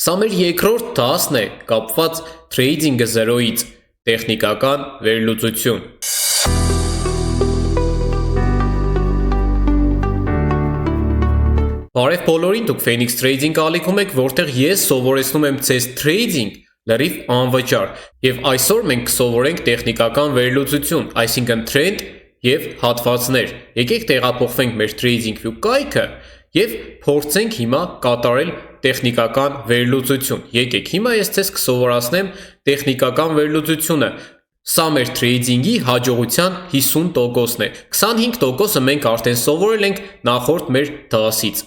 Սա մեր երկրորդ դասն է կապված թրեյդինգը զրոյից, տեխնիկական վերլուծություն։ Բարև բոլորին, դուք Phoenix Trading ալիքում եք, որտեղ ես սովորեցնում եմ ձեզ թրեյդինգ լրիվ անվճար, և այսօր մենք կսովորենք տեխնիկական վերլուծություն, այսինքն թրենդ և հատվածներ։ Եկեք տեղափոխվենք մեր TradingView կայքը և փորձենք հիմա կատարել տեխնիկական վերլուծություն։ Եկեք հիմա ես ձեզ կսովորացնեմ տեխնիկական վերլուծությունը։ Սա մեր թրեյդինգի հաջողության 50%-ն է, 25%-ը մենք արդեն սովորել ենք նախորդ մեր դասից։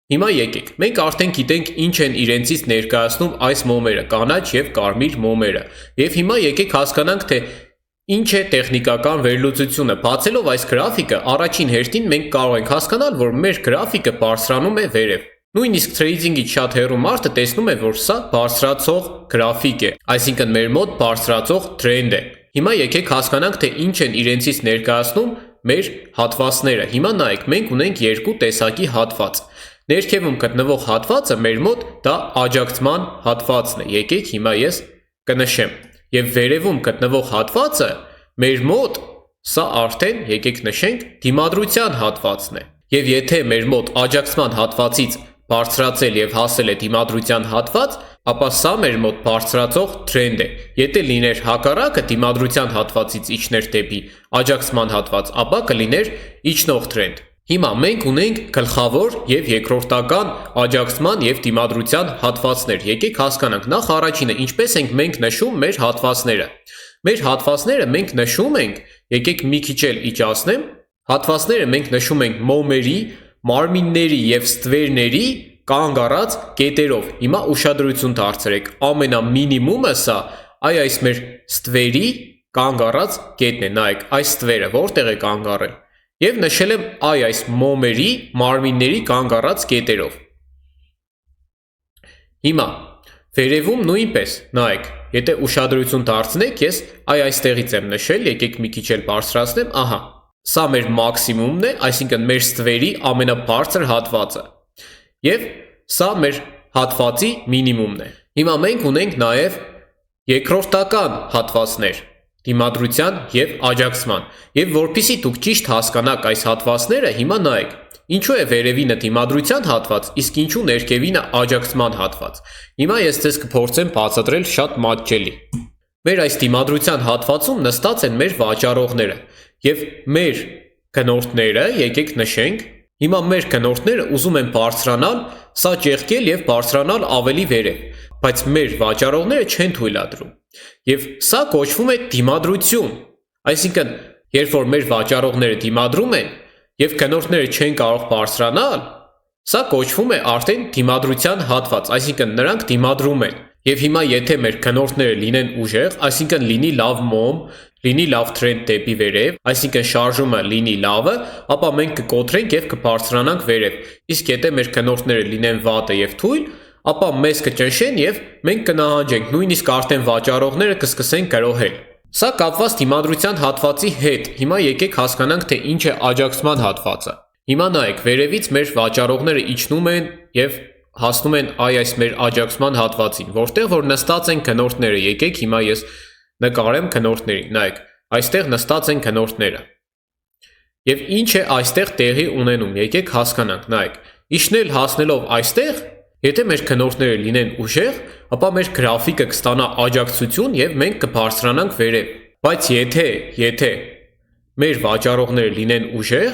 Հիմա եկեք, մենք արդեն գիտենք ինչ են իրենցից ներկայացնում այս մոմերը, կանաչ և կարմիր մոմերը։ Եվ հիմա եկեք հասկանանք, թե ինչ է տեխնիկական վերլուծությունը։ Բացելով այս գրաֆիկը, առաջին հերթին մենք կարող ենք հասկանալ, որ մեր գրաֆիկը բարձրանում է վերև։ Նույնիսկ թրեյդինգից շատ հեռու մարդը տեսնում է, որ սա բարձրացող գրաֆիկ է, այսինքն մեր մոտ բարձրացող թրենդ է։ Հիմա եկեք հասկանանք, թե ինչ են իրենցից ներկայացնում մեր հատվածները։ Հիմա նայեք, մենք ունենք երկու տեսակի հատված։ Ներքևում գտնվող հատվածը մեր մոտ դա աջակցման հատվածն է։ Եկեք հիմա ես կնշեմ։ Եվ վերևում գտնվող հատվածը մեր մոտ սա արդեն եկեք նշենք դիմադրության հատվածն է։ Եվ եթե մեր մոտ աջակցման հատվածից բարձրացել և հասել է դիմադրության հատված, ապա սա մեր մոտ բարձրացող թրենդ է։ Եթե լիներ հակառակը դիմադրության հատվածից իջներ դեպի աջակցման հատված, ապա կլիներ իջնող թրենդ։ Հիմա մենք ունենք գլխավոր և երկրորդական աջակցման և դիմադրության հատվածներ։ Եկեք հասկանանք, նախ առաջինը ինչպես ենք մենք նշում մեր հատվածները։ Մեր հատվածները մենք նշում ենք, եկեք մի քիչ էլ իջացնեմ, հատվածները մենք նշում ենք մոմերի, մարմինների և ստվերների կանգ առած կետերով։ Հիմա ուշադրություն դարձրեք, ամենամինիմումը սա այս մեր ստվերի կանգ առած կետն է, նայեք, այս ստվերը որտեղ է կանգ առել։ Եվ նշել եմ այս մոմերի, մարմինների կանգ առած կետերով։ Հիմա վերևում նույնպես, նայեք, եթե ուշադրություն դարձնեք, ես այստեղից եմ նշել, եկեք մի քիչ էլ բարձրացնեմ, ահա, սա մեր մաքսիմումն է, այսինքն մեր ստվերի ամենաբարձր հատվածը։ Եվ սա մեր հատվածի մինիմումն է։ Հիմա մենք ունենք նաև երկրորդական հատվածներ, դիմադրության և աջակցման։ Եվ որպեսզի դուք ճիշտ հասկանաք այս հատվածները, հիմա նայեք, ինչու է վերևինը դիմադրության հատված, իսկ ինչու ներքևինը աջակցման հատված։ Հիմա ես ձեզ կփորձեմ բացատրել շատ մատչելի։ Մեր այս դիմադրության հատվածում նստած են մեր վաճառողները և մեր գնորդները, եկեք նշենք, հիմա մեր գնորդները ուզում են բարձրանալ, սա ճեղքել և բարձրանալ ավելի վերև, բայց մեր վաճառողները չեն թույլատրում։ Եվ սա կոչվում է դիմադրություն, այսինքն, երբ որ մեր վաճառողները դիմադրում են և գնորդները չեն կարող բարձրանալ, սա կոչվում է արդեն դիմադրության հատված, այսինքն նրանք դիմադրում են։ Եվ հիմա եթե մեր գնորդները լինեն ուժեղ, այսինքն լինի լավ մոմ, լինի լավ թրենդ դեպի վերև, այսինքն շարժումը լինի լավը, ապա մենք կկոտրենք և կբարձրանանք վերև։ Իսկ եթե մեր գնորդները լինեն վատը և թույլ, ապա մեզ կճնշեն և մենք կնահանջենք, նույնիսկ արդեն վաճառողները կսկսեն գրոհել։ Սա կապված դիմադրության հատվածի հետ։ Հիմա եկեք հասկանանք, թե ինչ է աջակցման հատվածը։ Հիմա նայեք, վերևից մեր վաճառողները իջնում են և հասնում են այս մեր աջակցման հատվածին, որտեղ որ նստած են գնորդները։ Եկեք հիմա ես նկարեմ գնորդներին, նայեք, այստեղ նստած են գնորդները։ Եվ ինչ է այստեղ տեղի ունենում, եկեք հասկանանք, նայեք, իջնել հասնելով այստեղ, եթե մեր գնորդները լինեն ուժեղ, ապա մեր գրաֆիկը կստանա աջակցություն և մենք կբարձրանանք վերև։ Բայց եթե մեր վաճառողները լինեն ուժեղ,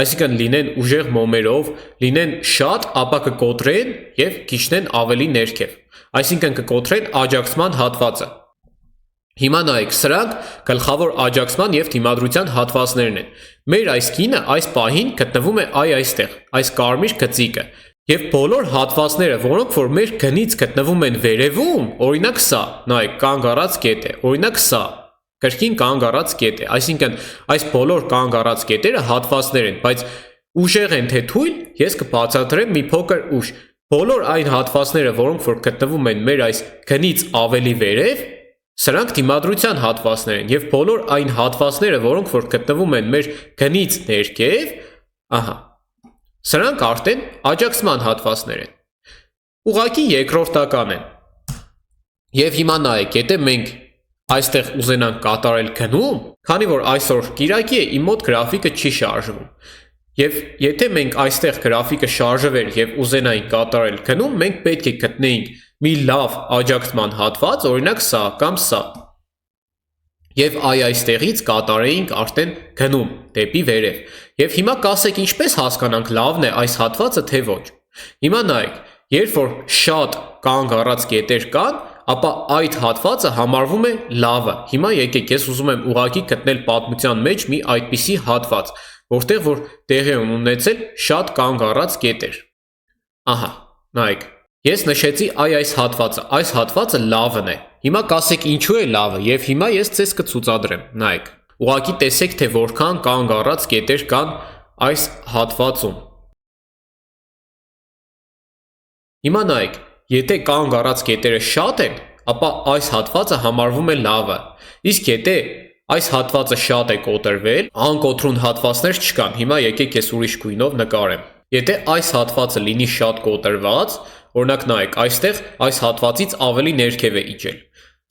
այսինքն լինեն ուժեղ մոմերով, լինեն շատ, ապա կկոտրեն և քիչնեն ավելի ներքև, այսինքն կկոտրեն աջակցման հատվածը։ Հիմա նայեք, սրանք գլխավոր աջակցման և դիմադրության հատվածներն են։ Մեր այս կինը այս պահին գտնվում է այստեղ, այս կարմիր գծիկը։ Եվ բոլոր հատվածները, որոնք որ մեր գնից գտնվում են վերևում, օրինակ սա, նայեք, կանգ առած կետ է, օրինակ սա, կրկին կանգ առած կետ է, այսինքն այս բոլոր կանգ առած կետերը հատվածներ են, բայց ուժեղ են թե թույլ, ես կբացատրեմ մի փոքր ուշ։ Բոլոր այն հատվածները, որոնք որ գտնվում են մեր այս գնից ավելի վերև, սրանք դիմադրության հատվածներ են, և բոլոր այն հատվածները, որոնք որ գտնվում են մեր գնից ներքև, ահա, սրանք արդեն աջակցման հատվածներ են։ ուղղակի երկրորդական են։ Եվ հիմա նայեք, եթե մենք այստեղ ուզենանք կատարել գնում, քանի որ այսօր կիրակի է, իմ մոտ գրաֆիկը չի շարժվում։ Եվ եթե մենք այստեղ գրաֆիկը շարժվեր եւ ուզենայինք կատարել գնում, մենք պետք է գտնեինք մի լավ աջակցման հատված, օրինակ սա կամ սա։ Եվ այստեղից կատարեինք արդեն գնում դեպի վերև։ Եվ հիմա կասեք ինչպես հասկանանք լավն է այս հատվածը թե ոչ։ Հիմա նայեք, երբ որ շատ կանգ առած կետեր կան, ապա այդ հատվածը համարվում է լավը։ Հիմա եկեք, ես ուզում եմ ուղղակի գտնել պատմության մեջ մի այդպիսի հատված, որտեղ որ տեղի ունեցել շատ կանգ առած կետեր։ Ահա, նայեք, ես նշեցի այս հատվածը լավն է։ Հիմա կասեք ինչու է լավը, եւ հիմա ես ցես կցուցադրեմ, նայեք։ Ուղղակի տեսեք, թե որքան կանգ առած կետեր կան այս հատվածում։ Հիմա նայեք, եթե կանգ առած կետերը շատ են, ապա այս հատվածը համարվում է լավը։ Իսկ եթե այս հատվածը շատ է կոտրվել, անկոտրուն հատվածներ չկան։ Հիմա եկեք ես ուրիշ գույնով նկարեմ։ Եթե այս հատվածը լինի շատ կոտրված, օրինակ նայեք, այստեղ այս հատվածից ավելի ներքև է իջել։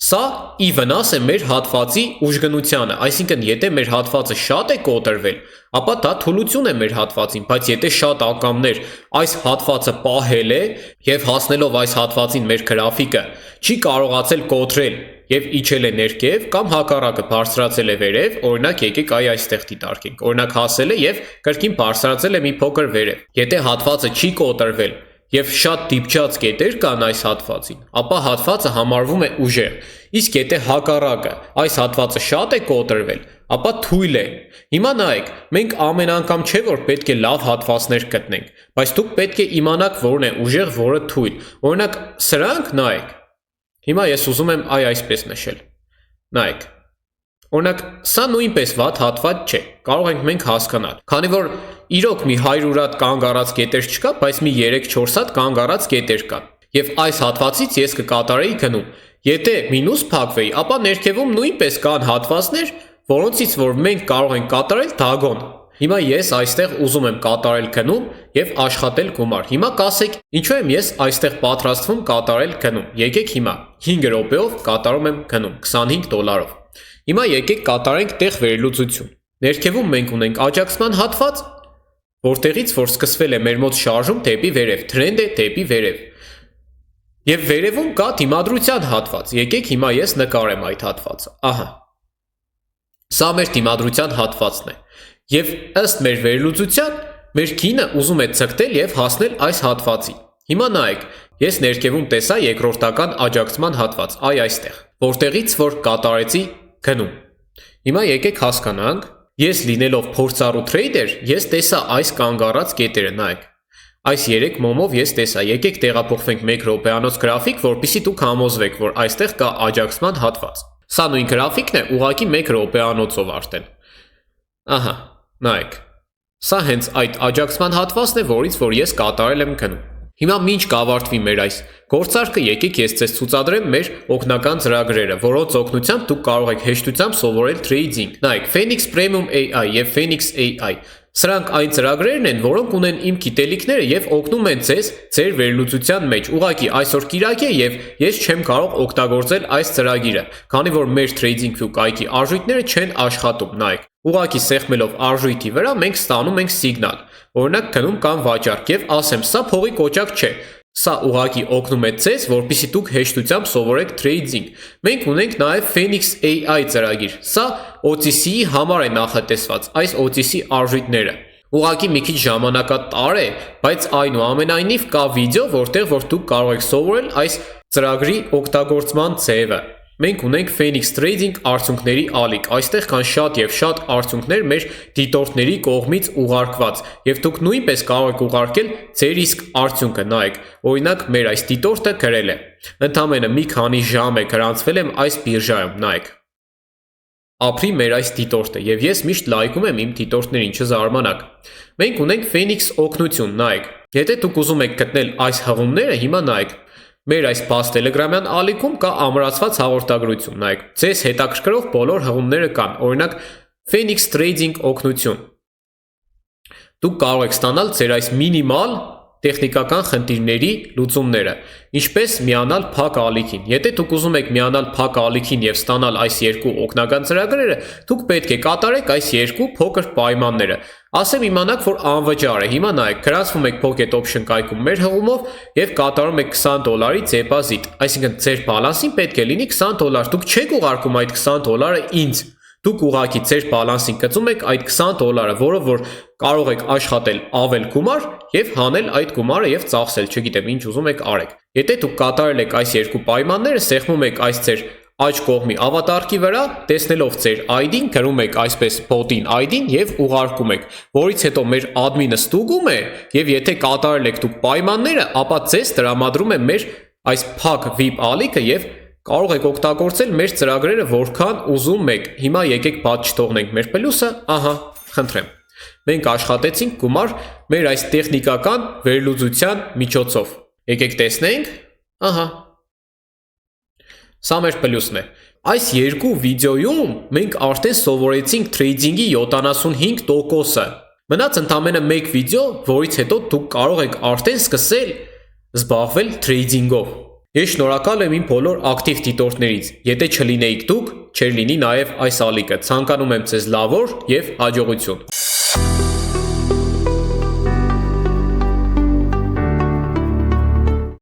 Սա ի վնաս է մեր հատվածի ուժգնությանը, այսինքն եթե մեր հատվածը շատ է կոտրվել, ապա դա թուլություն է մեր հատվածին, բայց եթե շատ ակամներ այս հատվածը պահել է եւ հասնելով այս հատվածին մեր գրաֆիկը չի կարողացել կոտրել եւ իջել է ներքև կամ հակառակը բարձրացել է վերև, օրինակ եկեք այստեղ դիտարկենք, օրինակ հասել է եւ կրկին բարձրացել է մի փոքր վերև։ Եթե հատվածը չի կոտրվել եւ շատ դիպչած կետեր կան այս հատվածին, ապա հատվածը համարվում է ուժեղ։ Իսկ եթե հակառակը այս հատվածը շատ է կոտրվել, ապա թույլ է։ Հիմա նայեք, մենք ամեն անգամ չէ որ պետք է լավ հատվածներ գտնենք, բայց դուք պետք է իմանաք որն է ուժեղ, որը թույլ։ Օրինակ, սրանք նայեք։ Հիմա ես ուզում եմ այսպես նշել։ Նայեք։ Օրինակ, սա նույնպես վատ հատված չէ, կարող ենք մենք հասկանալ, քանի որ իրոք մի 100 հատ կանգ առած կետեր չկա, բայց մի 3-4 հատ կանգ առած կետեր կան։ Եվ այս հատվածից ես կկատարեի գնում։ Եթե մինուս փակվեի, ապա ներքևում նույնպես կան հատվածներ, որոնցից որ մենք կարող ենք կատարել դագոն։ Հիմա ես այստեղ ուզում եմ կատարել գնում եւ աշխատել գումար։ Հիմա կասեք, ինչու եմ ես այստեղ պատրաստվում կատարել գնում։ Եկեք հիմա 5 րոպեով կատարում եմ գնում $25։ Հիմա եկեք կատարենք տեղ վերլուծություն։ Ներքևում մենք ունենք աջակցման հատված, որտեղից որ սկսվել է մեր մոտ շարժում դեպի վերև, թրենդ է դեպի վերև։ Եվ վերևում կա դիմադրության հատված։ Եկեք հիմա ես նկարեմ այդ հատվածը։ Ահա։ Սա մեր դիմադրության հատվածն է։ Եվ ըստ մեր վերլուծության, մեր քինը ուզում է ցկտել եւ հասնել այս հատվածին։ Հիմա նայեք, ես ներքևում տեսա երկրորդական աջակցման հատված, այստեղ, որտեղից որ կատարեցի գնում։ Հիմա եկեք հասկանանք, ես լինելով փորձառու տրեյդեր, ես տեսա այս կանգ առած կետերը, նայեք։ Այս 3 մոմով ես տեսա, եկեք տեղափոխվենք 1 րոպեանոց գրաֆիկ, որպեսզի դուք համոզվեք, որ այստեղ կա աջակցման հատված։ Սա նույն գրաֆիկն է, ուղղակի 1 րոպեանոցով արդեն։ Ահա, նայեք։ Սա հենց այդ աջակցման հատվածն է, որից որ ես կատարել եմ գնում։ Հիմա ինչ կավարտվի մեր այս գործարքը, եկեք ես ցես ցուցադրեմ մեր օգնական ծրագրերը, որոնց օգնությամբ դուք կարող եք հեշտությամբ սովորել trading։ Նայեք, Phoenix Premium AI եւ Phoenix AI Սրանք այն ծրագրերն են, որոնք ունեն իմ գիտելիքները եւ օգնում են ձեզ ձեր վերլուծության մեջ։ Ուղղակի այսօր կիրակ է եւ ես չեմ կարող օգտագործել այս ծրագիրը, քանի որ մեր TradingView կայքի արժույթները չեն աշխատում, նայեք։ Ուղղակի սեղմելով արժույթի վրա մենք ստանում ենք սիգնալ, օրինակ գնում կամ վաճառք եւ ասեմ, սա փողի կոճակ չէ։ Սա ուղղակի օգնում է ձեզ, որպեսզի դուք հեշտությամբ սովորեք trading։ Մենք ունենք նաև Phoenix AI ծրագիր։ Սա OTC-ի համար է նախատեսված, այս OTC արժույթները։ Ուղղակի մի քիչ ժամանակատար է, բայց այնուամենայնիվ կա վիդեո, որտեղ որ դուք կարող եք սովորել այս ծրագրի օգտագործման ձևը։ Մենք ունենք Phoenix Trading արդյունքների ալիք, այստեղ կան շատ եւ շատ արդյունքներ մեր դիտորդների կողմից ուղարկված եւ դուք նույնպես կարող եք ուղարկել ձեր իսկ արդյունքը, նայեք, օրինակ մեր այս դիտորդը գրել է, ընդամենը մի քանի ժամ է գրանցվել եմ այս բիրժայում, նայեք, ապրի մեր այս դիտորդը եւ ես միշտ լայքում եմ իմ դիտորդներին, չզարմանաք։ Մենք ունենք Phoenix օգնություն, նայեք, եթե դուք ուզում եք գտնել այս հղումները, հիմա նայեք, մեր այս բաց տելեգրամյան ալիքում կա ամրացված հաղորդագրություն, նայեք, ձեզ հետաքրքրող բոլոր հղումները կան, օրինակ Phoenix Trading օգնություն։ Դուք կարող եք ստանալ ձեր այս մինիմալ տեխնիկական խնդիրների լուծումները, ինչպես միանալ փակ ալիքին։ Եթե դուք ուզում եք միանալ փակ ալիքին եւ ստանալ այս երկու օգնական ծրագրերը, դուք պետք է կատարեք այս երկու փոքր պայմանները։ Ասեմ իմանաք, որ անվճար է։ Հիմա նայեք, գրանցվում եք Pocket Option կայքում մեր հղումով եւ կատարում եք $20 դեպոզիտ, այսինքն ձեր բալանսին պետք է լինի $20։ Դուք չեք ուղարկում այդ $20 ինձ։ Դուք ուղղակի ձեր բալանսին գծում եք այդ $20, որով որ կարող եք աշխատել ավել գումար եւ հանել այդ գումարը եւ ծախսել, չգիտեմ, ինչ ուզում եք արեք։ Եթե դուք կատարել եք այս երկու պայմանները, սեղմում եք այս ձեր աջ կողմի ավատարկի վրա, տեսնելով ձեր ID-ն, գրում եք այսպես bot-ին ID-ն եւ ուղարկում եք, որից հետո մեր admin-ը ստուգում է եւ եթե կատարել եք դուք պայմանները, ապա ձեզ տրամադրում է մեր այս փակ VIP ալիքը եւ կարող եք օգտագործել մեր ծրագրերը որքան ուզում եք։ Հիմա եկեք բաց չթողնենք մեր պլյուսը, ահա, խնդրեմ։ Մենք աշխատեցինք գումար մեր այս տեխնիկական վերլուծության միջոցով։ Եկեք տեսնենք, ահա։ Սա մեր պլյուսն է։ Այս երկու վիդեոյում մենք արդեն սովորեցինք թրեյդինգի 75%-ը։ Մնաց ընդամենը մեկ վիդեո, որից հետո դուք կարող եք արդեն սկսել զբաղվել թրեյդինգով։ Ես շնորհակալ եմ իմ բոլոր ակտիվ դիտորդներից։ Եթե չլինեիք դուք, չէր լինի նաև այս ալիքը։ Ցանկանում եմ ձեզ լավ օր եւ հաջողություն։